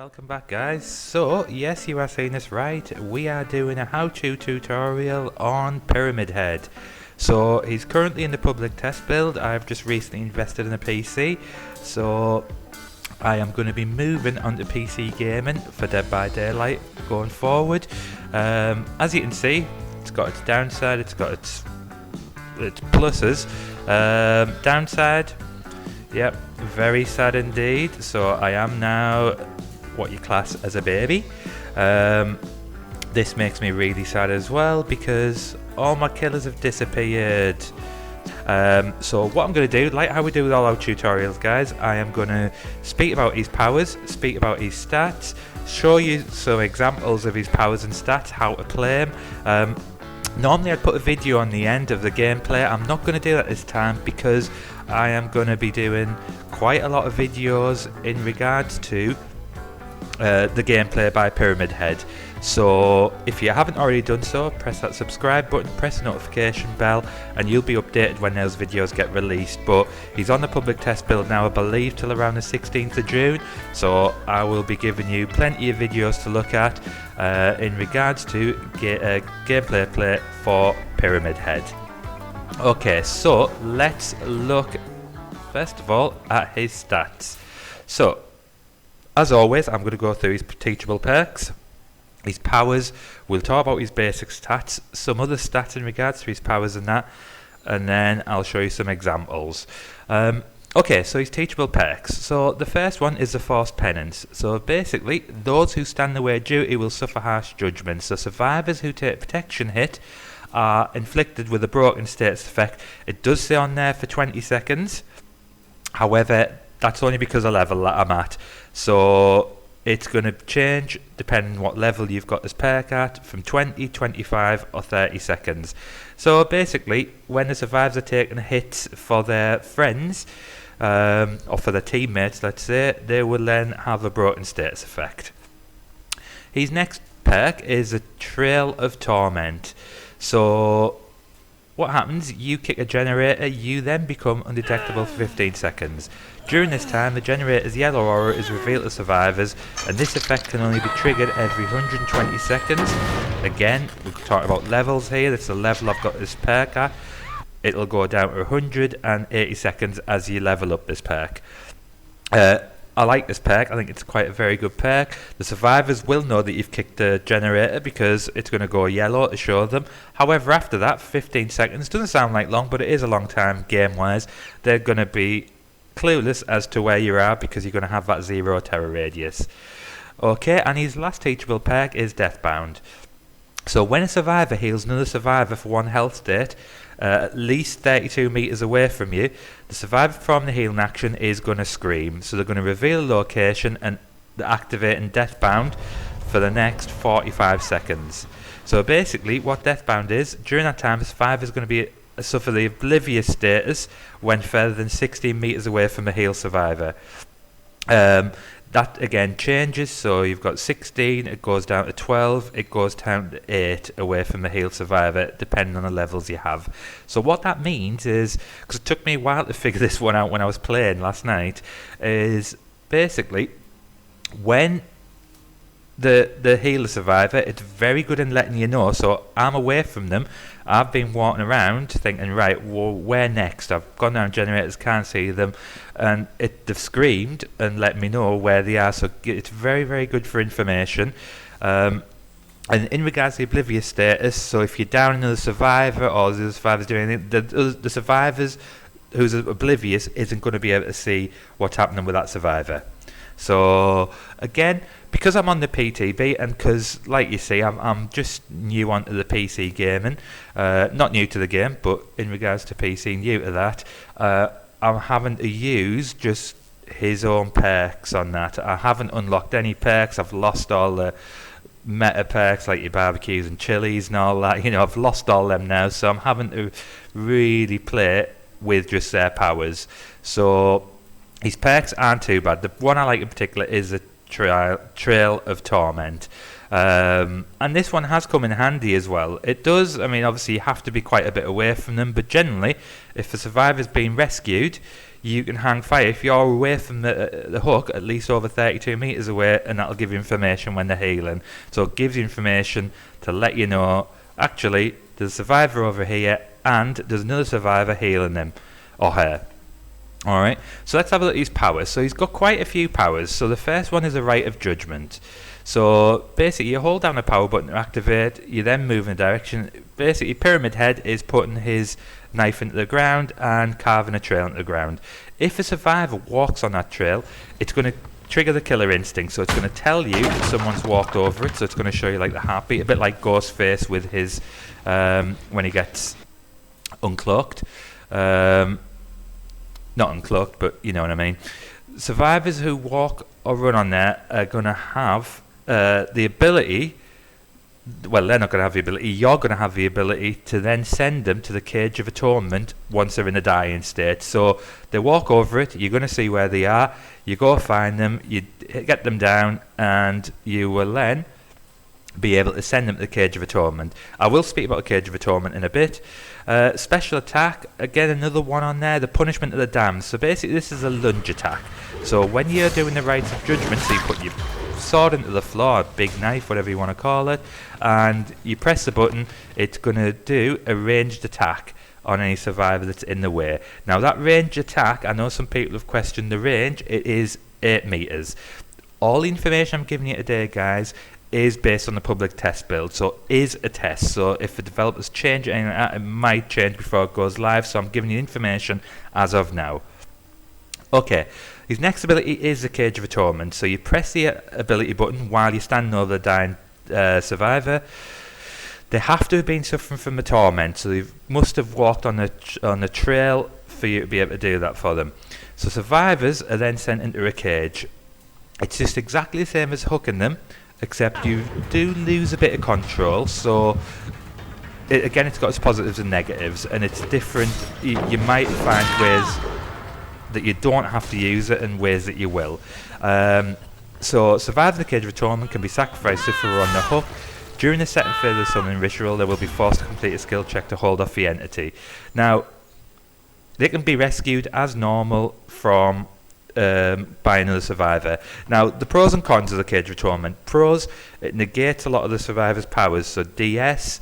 Welcome back, guys. So yes, you are saying this right, we are doing a how-to tutorial on Pyramid Head. So he's currently in the public test build. I've just recently invested in a PC, so I am going to be moving onto PC gaming for Dead by Daylight going forward. As you can see, it's got its downside, it's got its pluses. Downside, yep, very sad indeed. So I am now what you class as a baby. This makes me really sad as well because all my killers have disappeared. So what I'm going to do, like how we do with all our tutorials, guys, I am going to speak about his powers, speak about his stats, show you some examples of his powers and stats, how to play them. Normally I'd put a video on the end of the gameplay. I'm not going to do that this time because I am going to be doing quite a lot of videos in regards to the gameplay by Pyramid Head. So if you haven't already done so, press that subscribe button, press the notification bell, and you'll be updated when those videos get released. But he's on the public test build now, I believe, till around the 16th of June. So I will be giving you plenty of videos to look at in regards to gameplay play for Pyramid Head. Okay, so let's look first of all at his stats. So as always, I'm going to go through his teachable perks, his powers, we'll talk about his basic stats, some other stats in regards to his powers and that, and then I'll show you some examples. Okay, so his teachable perks. So the first one is the Forced Penance. So basically, those who stand the way of duty will suffer harsh judgment. So survivors who take a protection hit are inflicted with a broken status effect. It does say on there for 20 seconds, however, that's only because of level that I'm at. So it's going to change depending on what level you've got this perk at, from 20, 25 or 30 seconds. So basically, when the survivors are taking hits for their friends, or for their teammates, let's say, they will then have a broken status effect. His next perk is a Trail of Torment. So what happens, you kick a generator, you then become undetectable for 15 seconds. During this time, the generator's yellow aura is revealed to survivors, and this effect can only be triggered every 120 seconds. Again, we're talking about levels here. That's the level I've got this perk at. It'll go down to 180 seconds as you level up this perk. I like this perk. I think it's quite a very good perk. The survivors will know that you've kicked the generator because it's going to go yellow to show them. However, after that, 15 seconds doesn't sound like long, but it is a long time game-wise. They're going to be clueless as to where you are because you're going to have that 0 terror radius. Okay, and his last teachable perk is Deathbound. So when a survivor heals another survivor for 1 health state, at least 32 meters away from you, the survivor from the healing action is going to scream. So they're going to reveal a location and activating Deathbound for the next 45 seconds. So basically what Deathbound is, during that time the survivor is going to suffer the oblivious status when further than 16 meters away from a heal survivor. That again changes, so you've got 16, it goes down to 12, it goes down to 8 away from the heal survivor, depending on the levels you have. So what that means is, because it took me a while to figure this one out when I was playing last night, is basically when the healer survivor, it's very good in letting you know. So I'm away from them, I've been walking around thinking, right, well, where next? I've gone down generators, can't see them, and they've screamed and let me know where they are. So it's very, very good for information. And in regards to the oblivious status, so if you're down another survivor or the survivor's doing anything, the survivors who's oblivious isn't going to be able to see what's happening with that survivor. So again, because I'm on the PTB and because, like you see, I'm just new onto the PC gaming, not new to the game, but in regards to PC, new to that, I'm having to use just his own perks on that. I haven't unlocked any perks. I've lost all the meta perks like your barbecues and chilies and all that. You know, I've lost all them now, so I'm having to really play with just their powers. So his perks aren't too bad. The one I like in particular is the Trail of Torment. And this one has come in handy as well. It does, I mean, obviously you have to be quite a bit away from them, but generally, if a survivor's been rescued, you can hang fire if you're away from the hook, at least over 32 meters away, and that'll give you information when they're healing. So it gives you information to let you know, actually, there's a survivor over here, and there's another survivor healing them, or her. Alright, so let's have a look at his powers. So he's got quite a few powers. So the first one is a Right of Judgement. So basically you hold down the power button to activate, you then move in a direction. Basically Pyramid Head is putting his knife into the ground and carving a trail into the ground. If a survivor walks on that trail, it's going to trigger the killer instinct, so it's going to tell you that someone's walked over it, so it's going to show you like the heartbeat, a bit like Ghostface with his when he gets uncloaked. Not uncloaked, but you know what I mean. Survivors who walk or run on there are going to have the ability, well, they're not going to have the ability, you're going to have the ability to then send them to the Cage of Atonement once they're in a dying state. So they walk over it, you're going to see where they are, you go find them, you get them down, and you will then be able to send them to the Cage of Atonement. I will speak about the Cage of Atonement in a bit. Special attack, again another one on there, the Punishment of the Damned. So basically this is a lunge attack. So when you're doing the Rites of Judgement, so you put your sword into the floor, a big knife, whatever you want to call it, and you press the button, it's going to do a ranged attack on any survivor that's in the way. Now that ranged attack, I know some people have questioned the range, it is 8 meters. All the information I'm giving you today, guys, is based on the public test build, so is a test. So if the developers change anything like that, it might change before it goes live, so I'm giving you information as of now. Okay, his next ability is the Cage of Atonement. So you press the ability button while you're standing over the dying survivor. They have to have been suffering from the torment, so they must have walked on the trail for you to be able to do that for them. So survivors are then sent into a cage. It's just exactly the same as hooking them, except you do lose a bit of control. So again, it's got its positives and negatives, and it's different. You might find ways that you don't have to use it and ways that you will. So surviving the Cage of Atonement can be sacrificed if we're on the hook. During the second phase of the summoning ritual, they will be forced to complete a skill check to hold off the entity. Now, they can be rescued as normal from by another survivor. Now, the pros and cons of the Cage of Atonement. Pros, it negates a lot of the survivor's powers, so DS,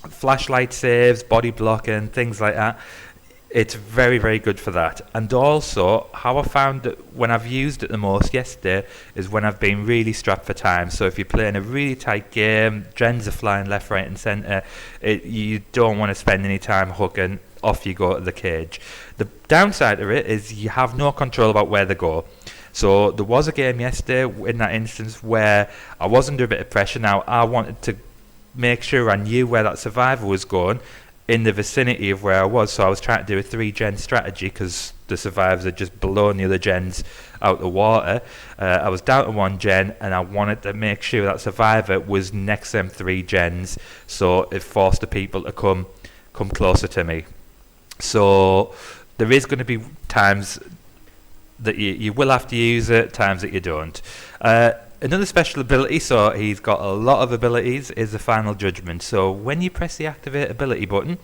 flashlight saves, body blocking, things like that. It's very, very good for that. And also, how I found that when I've used it the most yesterday is when I've been really strapped for time. So if you're playing a really tight game, gens are flying left, right and centre, you don't want to spend any time hooking, off you go to the cage. The downside of it is you have no control about where they go. So there was a game yesterday in that instance where I was under a bit of pressure. Now I wanted to make sure I knew where that survivor was going in the vicinity of where I was, so I was trying to do a 3-gen strategy because the survivors had just blown the other gens out the water. I was down to 1 gen and I wanted to make sure that survivor was next to them 3 gens, so it forced the people to come closer to me. So there is going to be times that you will have to use it, times that you don't. Another special ability, so he's got a lot of abilities, is the Final Judgement. So when you press the activate ability button,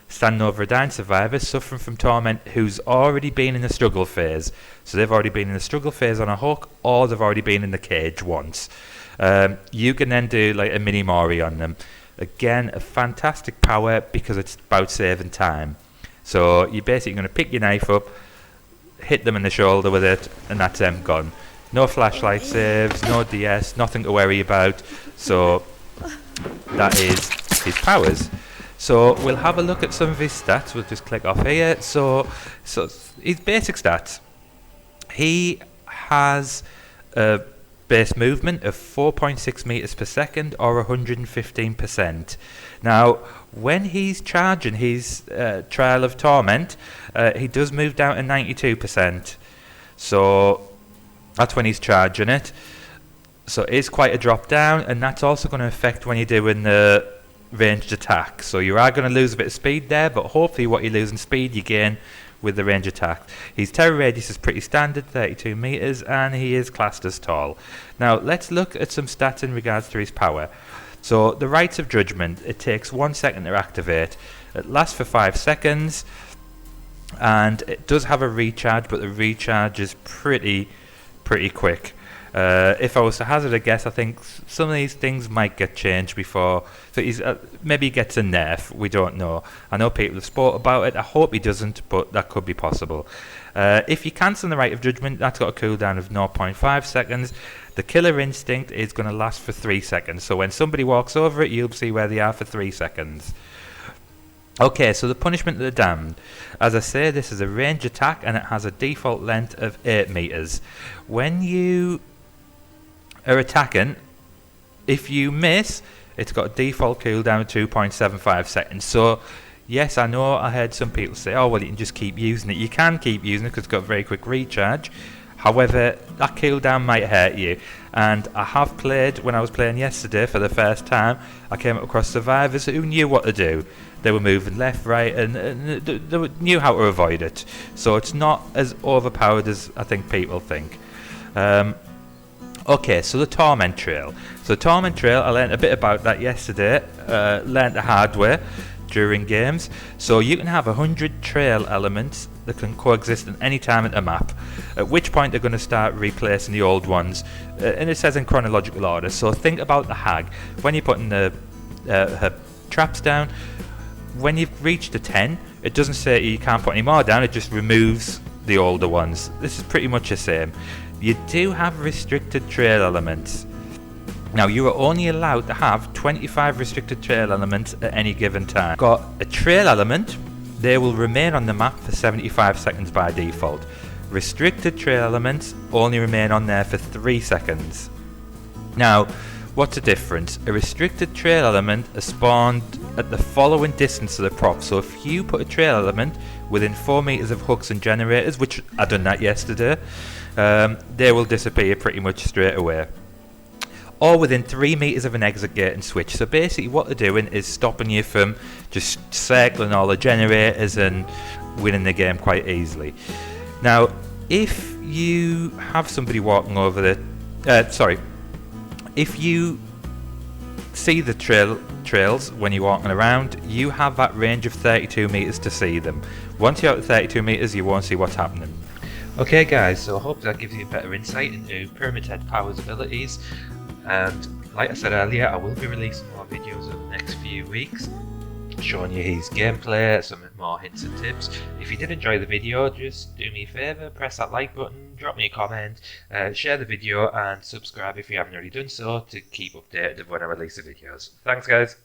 standing over a dying survivor suffering from torment who's already been in the struggle phase. So they've already been in the struggle phase on a hook, or they've already been in the cage once. You can then do like a mini Mori on them. Again, a fantastic power because it's about saving time. So you're basically going to pick your knife up, hit them in the shoulder with it, and that's them gone. No flashlight saves, no DS, nothing to worry about. So that is his powers. So we'll have a look at some of his stats. We'll just click off here. So his basic stats. He has a base movement of 4.6 meters per second or 115%. Now, when he's charging his Trail of Torment, he does move down to 92%. So that's when he's charging it. So it is quite a drop down, and that's also going to affect when you're doing the ranged attack. So you are going to lose a bit of speed there, but hopefully what you lose in speed you gain with the range attack. His terror radius is pretty standard, 32 meters, and he is classed as tall. Now let's look at some stats in regards to his power. So the Rites of Judgement, it takes 1 second to activate. It lasts for 5 seconds, and it does have a recharge, but the recharge is pretty quick. If I was to hazard a guess, I think some of these things might get changed before. So he's maybe he gets a nerf. We don't know. I know people have spoke about it. I hope he doesn't, but that could be possible. If you cancel the Rite of Judgment, that's got a cooldown of 0.5 seconds. The Killer Instinct is going to last for 3 seconds. So when somebody walks over it, you'll see where they are for 3 seconds. Okay, so the Punishment of the Damned. As I say, this is a range attack and it has a default length of 8 meters. When you are attacking, if you miss, it's got a default cooldown of 2.75 seconds. So yes, I know I heard some people say, oh well, you can just keep using it. You can keep using it because it's got a very quick recharge. However, that cooldown might hurt you. And I have played, when I was playing yesterday for the first time, I came across survivors who knew what to do. They were moving left, right, and they knew how to avoid it. So it's not as overpowered as I think people think. Okay, so the Torment Trail. So Torment Trail, I learned a bit about that yesterday. Learned the hard way during games. So you can have 100 trail elements that can coexist at any time at the map, at which point they're going to start replacing the old ones, and it says in chronological order. So think about the hag. When you're putting her traps down, when you've reached the 10, it doesn't say you can't put any more down, it just removes the older ones. This is pretty much the same. You do have restricted trail elements. Now you are only allowed to have 25 restricted trail elements at any given time. Got a trail element, they will remain on the map for 75 seconds by default. Restricted trail elements only remain on there for 3 seconds. Now, what's the difference? A restricted trail element is spawned at the following distance to the prop. So if you put a trail element within 4 meters of hooks and generators, which I done that yesterday, they will disappear pretty much straight away. Or within 3 meters of an exit gate and switch. So basically what they're doing is stopping you from just circling all the generators and winning the game quite easily. Now, if you have somebody walking over if you see the trails when you're walking around, you have that range of 32 meters to see them. Once you're out at 32 meters, you won't see what's happening. Okay guys, so I hope that gives you a better insight into Pyramid Head Power's abilities. And like I said earlier, I will be releasing more videos over the next few weeks, showing you his gameplay, some more hints and tips. If you did enjoy the video, just do me a favour, press that like button, drop me a comment, share the video and subscribe if you haven't already done so to keep updated of when I release the videos. Thanks guys!